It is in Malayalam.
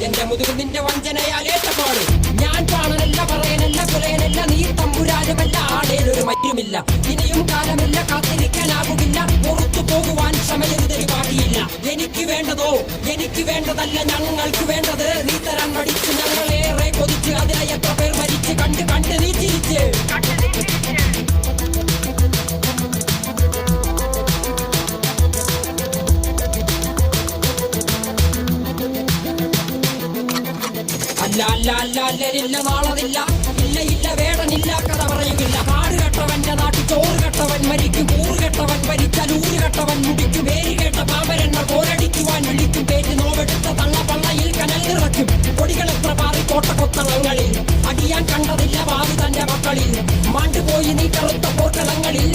എന്റെ മുതുകിൽ നിന്റെ വഞ്ചനയാലേറ്റപ്പാട് ഞാൻ കാണനല്ല പറയാനല്ല കുലയനല്ല നീ തമ്പുരാനുമല്ല ആടേലൊരു മറ്റുമില്ല ഇനിയും കാലമില്ല കാത്തിരിക്കാനാകുകില്ല പുറത്തു പോകുവാൻ സമയരുതൊരു ബാക്കിയില്ല എനിക്ക് വേണ്ടതോ എനിക്ക് വേണ്ടതല്ല ഞങ്ങൾക്ക് വേണ്ടത് നീ തരാൻ മടിച്ച് ഞങ്ങളേറെ കൊതിച്ച് അതിനായി എത്ര പേർ മരിച്ച് കണ്ട് കണ്ട് നീ ചിരിച്ച് അല്ല നാളതില്ല ഇല്ല ഇല്ല വേടനില്ല കഥ പറയുകില്ല കാട് കെട്ടവന്റെ നാട്ടിൽ ചോറ് കെട്ടവൻ മരിക്കും കൂറ് കെട്ടവൻ ഭരിച്ചാൽ ഊര് കെട്ടവൻ മുടിക്കും പേര് കേട്ട പാമ്പരെണ്ണ പോരടിക്കുവാൻ വിളിക്കും പേര് നോവെടുത്ത തള്ള പള്ളയിൽ കനൽ നിറയ്ക്കും കൊടികൾ എത്ര പാറി കോട്ടക്കൊത്തളങ്ങളിൽ അടിയാൻ കണ്ടതില്ല ഭാവി തന്റെ മക്കളിൽ മാണ്ടുപോയി നീ കറുത്ത പോർക്കളങ്ങളിൽ